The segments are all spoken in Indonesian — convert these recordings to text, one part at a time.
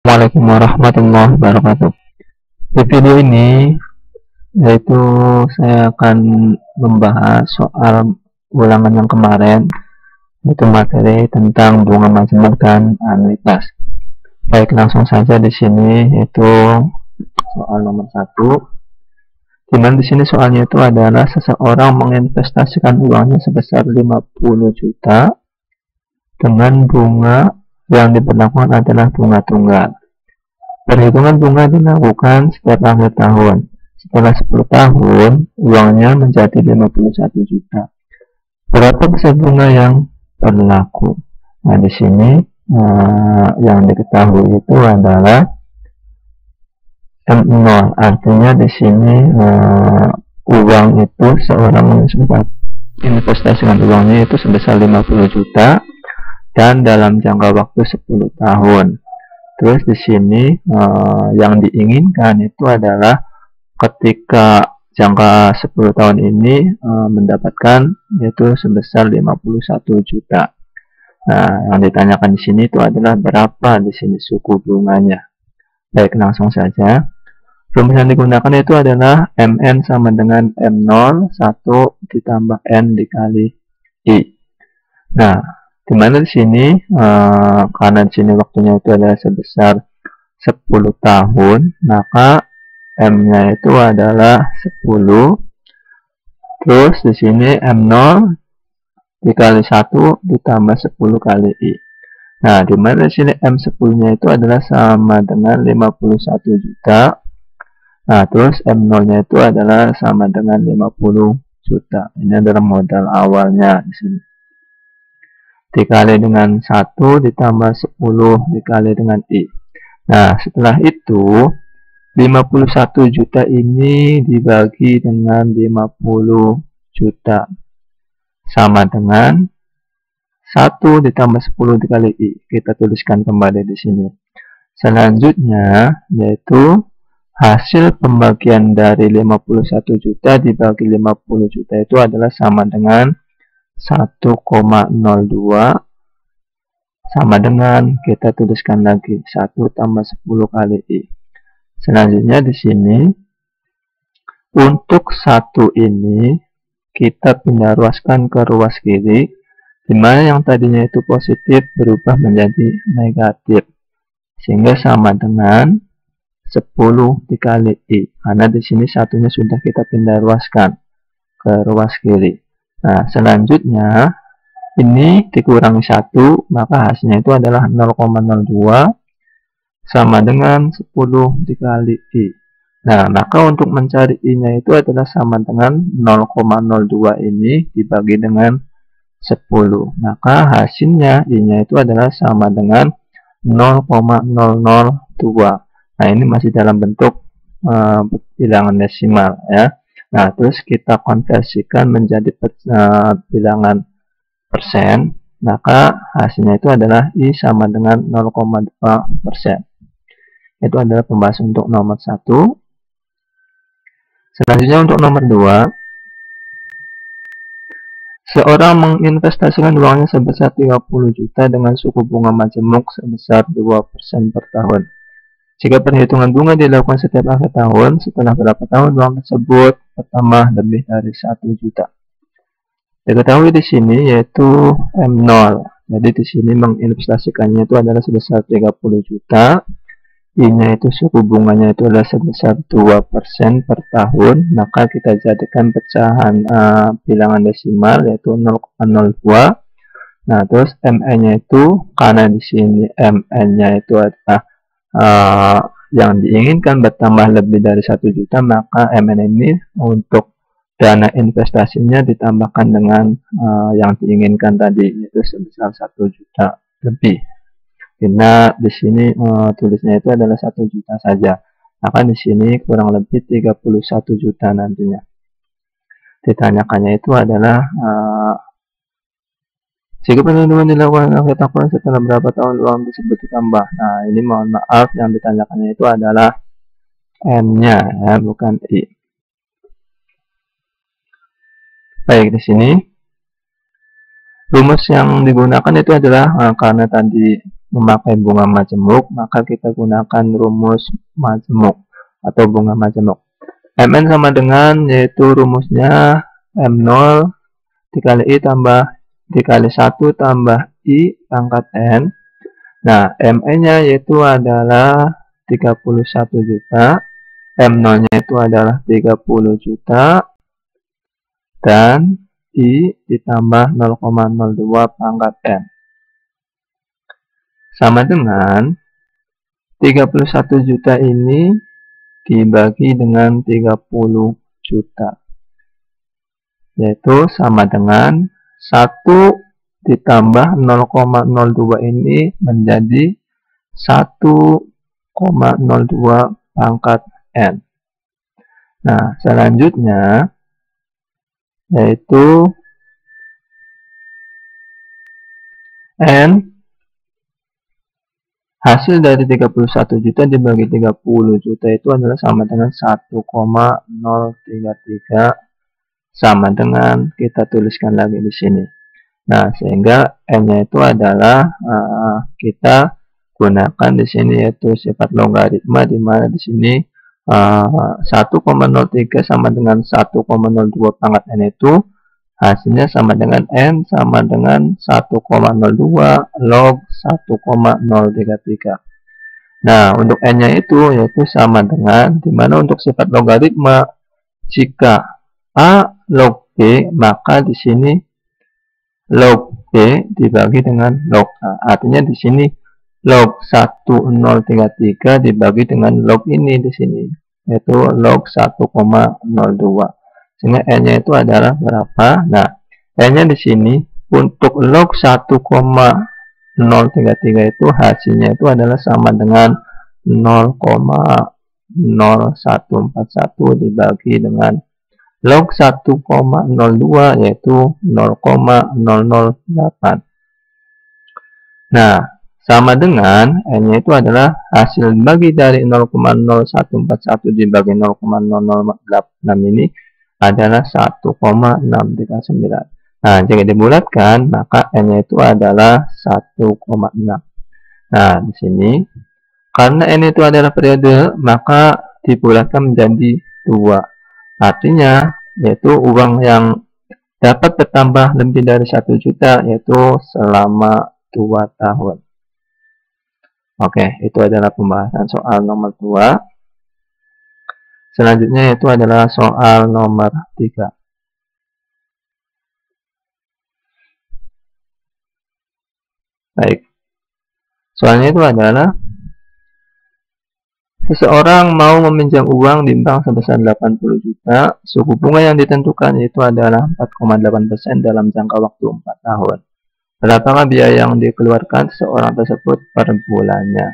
Assalamualaikum warahmatullahi wabarakatuh. Di video ini yaitu saya akan membahas soal ulangan yang kemarin, yaitu materi tentang bunga majemuk dan anuitas. Baik, langsung saja di sini yaitu soal nomor 1. Di sini soalnya itu adalah seseorang menginvestasikan uangnya sebesar 50 juta dengan bunga yang diberlakukan adalah bunga tunggal. Perhitungan bunga dilakukan setiap akhir tahun. Setelah 10 tahun, uangnya menjadi 51 juta. Berapa besar bunga yang berlaku? Nah, di sini yang diketahui itu adalah M0. Artinya di sini uang itu seorang investasikan uangnya itu sebesar 50 juta dan dalam jangka waktu 10 tahun. Terus di sini yang diinginkan itu adalah ketika jangka 10 tahun ini mendapatkan yaitu sebesar 51 juta. Nah, yang ditanyakan di sini itu adalah berapa di sini suku bunganya. Baik, langsung saja. Rumus yang digunakan itu adalah MN sama dengan M0 1 ditambah N dikali I. Nah, dimana di sini karena di sini waktunya itu adalah sebesar 10 tahun, maka M-nya itu adalah 10. Terus di sini M0 dikali 1 ditambah 10 kali I. Nah, dimana di sini M10-nya itu adalah sama dengan 51 juta. Nah, terus M0-nya itu adalah sama dengan 50 juta. Ini adalah modal awalnya di sini. Dikali dengan 1 ditambah 10 dikali dengan I. Nah, setelah itu 51 juta ini dibagi dengan 50 juta sama dengan 1 ditambah 10 dikali I. Kita tuliskan kembali di sini. Selanjutnya yaitu hasil pembagian dari 51 juta dibagi 50 juta itu adalah sama dengan 1,02 sama dengan kita tuliskan lagi 1 tambah 10 kali I. Selanjutnya di sini untuk 1 ini kita pindah ruaskan ke ruas kiri, dimana yang tadinya itu positif berubah menjadi negatif, sehingga sama dengan 10 dikali I. Karena di sini satunya sudah kita pindah ruaskan ke ruas kiri. Nah, selanjutnya ini dikurangi 1, maka hasilnya itu adalah 0,02 sama dengan 10 dikali I. Nah, maka untuk mencari I-nya itu adalah sama dengan 0,02 ini dibagi dengan 10. Maka hasilnya I-nya itu adalah sama dengan 0,002. Nah, ini masih dalam bentuk bilangan desimal ya. Nah, terus kita konversikan menjadi bilangan persen, maka hasilnya itu adalah I sama dengan 0,2%. Itu adalah pembahasan untuk nomor 1. Selanjutnya untuk nomor 2. Seorang menginvestasikan uangnya sebesar 30 juta dengan suku bunga majemuk sebesar 2% per tahun. Jika perhitungan bunga dilakukan setiap akhir tahun, setelah berapa tahun uang tersebut bertambah lebih dari 1 juta. Diketahui di sini yaitu M0. Jadi di sini menginvestasikannya itu adalah sebesar 30 juta. I-nya itu suku bunganya itu adalah sebesar 2% per tahun. Maka kita jadikan pecahan bilangan desimal yaitu 0,02. Nah, terus MN-nya itu karena di sini MN-nya itu adalah yang diinginkan bertambah lebih dari 1 juta, maka MN ini untuk dana investasinya ditambahkan dengan yang diinginkan tadi, yaitu sebesar 1 juta lebih. Karena di sini tulisnya itu adalah 1 juta saja, maka di sini kurang lebih 31 juta nantinya. Ditanyakannya itu adalah jika perhitungan dilakukan akhir tahun setelah berapa tahun uang tersebut ditambah. Nah, ini mohon maaf yang ditanyakannya itu adalah N-nya ya, bukan I. Baik, di sini rumus yang digunakan itu adalah karena tadi memakai bunga majemuk, maka kita gunakan rumus majemuk atau bunga majemuk. Mn sama dengan, yaitu rumusnya M0 dikali I tambah dikali 1 tambah I pangkat N. Nah, MN-nya yaitu adalah 31 juta, M0-nya itu adalah 30 juta, dan I ditambah 0,02 pangkat N. Sama dengan 31 juta ini dibagi dengan 30 juta. Yaitu sama dengan 1 ditambah 0,02 ini menjadi 1,02 pangkat N. Nah, selanjutnya yaitu N hasil dari 31 juta dibagi 30 juta itu adalah sama dengan 1,033, sama dengan, kita tuliskan lagi di sini. Nah, sehingga N-nya itu adalah kita gunakan di sini yaitu sifat logaritma, di mana di sini 1,03 sama dengan 1,02 pangkat N itu hasilnya sama dengan N sama dengan 1,02 log 1,033. Nah, untuk N-nya itu yaitu sama dengan, dimana untuk sifat logaritma, jika A log B, maka di sini log B dibagi dengan log A. Artinya di sini log 1033 dibagi dengan log ini di sini, yaitu log 1,02. Sehingga N-nya itu adalah berapa? Nah, N-nya di sini untuk log 1,033 itu hasilnya itu adalah sama dengan 0,0141 dibagi dengan log 1,02 yaitu 0,008. Nah, sama dengan N-nya itu adalah hasil bagi dari 0,0141 dibagi 0,008 ini adalah 1,639. Nah, jika dibulatkan, maka N-nya itu adalah 1,6. Nah, di sini, karena N itu adalah periode, maka dibulatkan menjadi 2. Artinya, yaitu uang yang dapat bertambah lebih dari 1 juta, yaitu selama 2 tahun. Oke, itu adalah pembahasan soal nomor 2. Selanjutnya itu adalah soal nomor 3. Baik. Soalnya itu adalah seseorang mau meminjam uang di bank sebesar 80 juta, suku bunga yang ditentukan itu adalah 4,8% dalam jangka waktu 4 tahun. Berapakah biaya yang dikeluarkan seseorang tersebut per bulannya?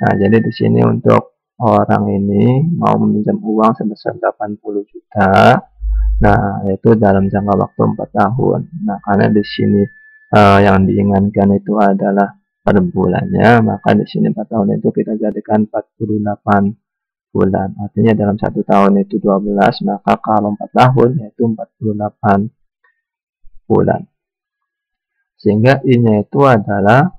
Nah, jadi di sini untuk orang ini mau meminjam uang sebesar 80 juta. Nah, itu dalam jangka waktu 4 tahun. Nah, karena di sini yang diinginkan itu adalah per bulannya, maka di sini 4 tahun itu kita jadikan 48 bulan. Artinya dalam 1 tahun itu 12, maka kalau 4 tahun yaitu 48 bulan. Sehingga I-nya itu adalah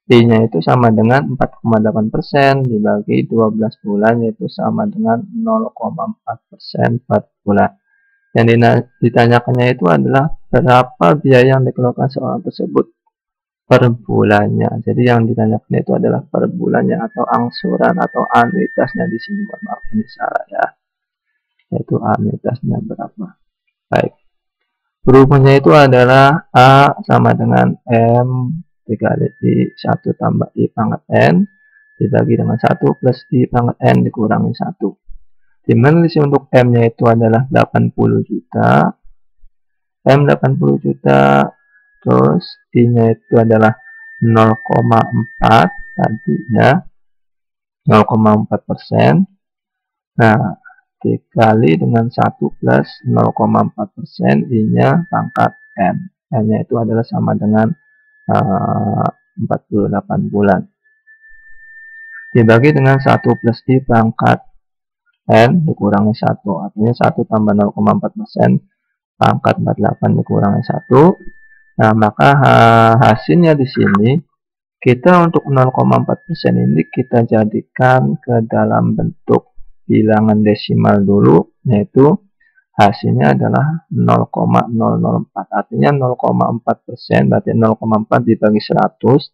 I-nya itu sama dengan 4,8% dibagi 12 bulan, yaitu sama dengan 0,4% per bulan. Yang ditanyakannya itu adalah berapa biaya yang dikeluarkan seorang tersebut per bulannya. Jadi yang ditanyakan itu adalah per bulannya atau angsuran atau anuitasnya di sini. Maaf, ini salah ya. Yaitu anuitasnya berapa. Baik. Rumusnya itu adalah A sama dengan M dikali I 1 tambah I pangkat N dibagi dengan 1 plus I pangkat N dikurangi 1. Dimana untuk M-nya itu adalah 80 juta. M 80 juta. Terus I-nya itu adalah 0,4 tadinya. 0,4%. Nah, dikali dengan 1 plus 0,4%, I-nya pangkat N. N-nya itu adalah sama dengan 48 bulan. Dibagi dengan 1 plus I pangkat N dikurangi 1. Artinya 1 tambah 0,4% pangkat 48 dikurangi 1. Nah, maka hasilnya di sini Kita untuk 0,4% ini kita jadikan ke dalam bentuk bilangan desimal dulu, yaitu hasilnya adalah 0,004. Artinya 0,4% berarti 0,4 dibagi 100,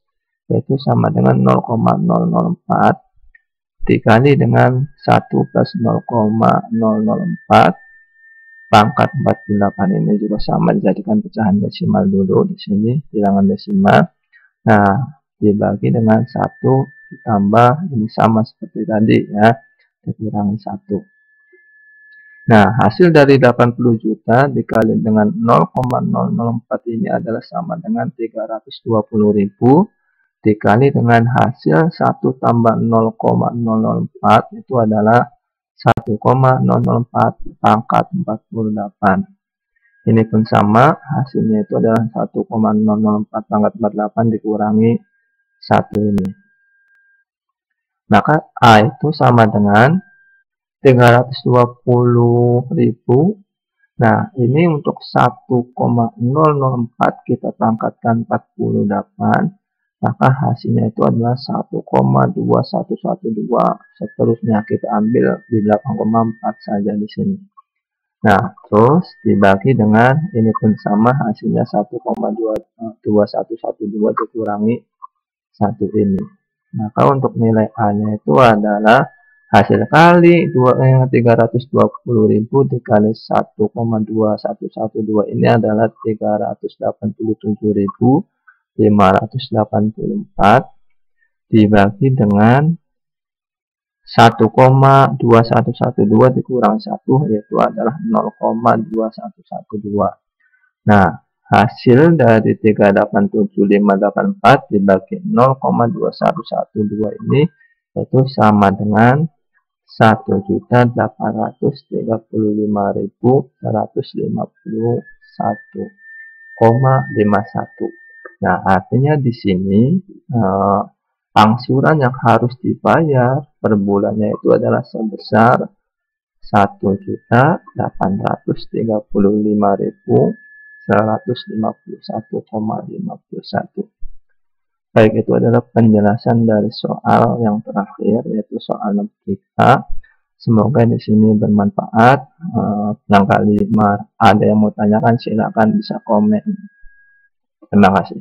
yaitu sama dengan 0,004 dikali dengan 1 plus 0,004 pangkat 48. Ini juga sama, dijadikan pecahan desimal dulu di sini, bilangan desimal. Nah, dibagi dengan 1 ditambah, ini sama seperti tadi ya, dikurangi 1. Nah, hasil dari 80 juta dikali dengan 0,004 ini adalah sama dengan 320.000 dikali dengan hasil 1 tambah 0,004 itu adalah 1,004 pangkat 48. Ini pun sama, hasilnya itu adalah 1,004 pangkat 48 dikurangi 1 ini. Maka A itu sama dengan 320.000. Nah, ini untuk 1,004 kita pangkatkan 48, maka hasilnya itu adalah 1,2112. Seterusnya kita ambil di 8,4 saja di sini. Nah, terus dibagi dengan ini pun sama, hasilnya 1,2112 dikurangi 1 ini. Maka untuk nilai A-nya itu adalah hasil kali 320.000 dikali 1,2112 ini adalah 387.584 dibagi dengan 1,2112 dikurang 1, yaitu adalah 0,2112. Nah, hasil dari 387.584 dibagi 0,2112 ini yaitu sama dengan 1.833.151,51. Nah, artinya di sini angsuran yang harus dibayar per bulannya itu adalah sebesar 1.835.151,51. Baik, itu adalah penjelasan dari soal yang terakhir, yaitu soal nomor 3. Semoga di sini bermanfaat. Barangkali ada yang mau tanyakan, silakan bisa komen. Terima kasih.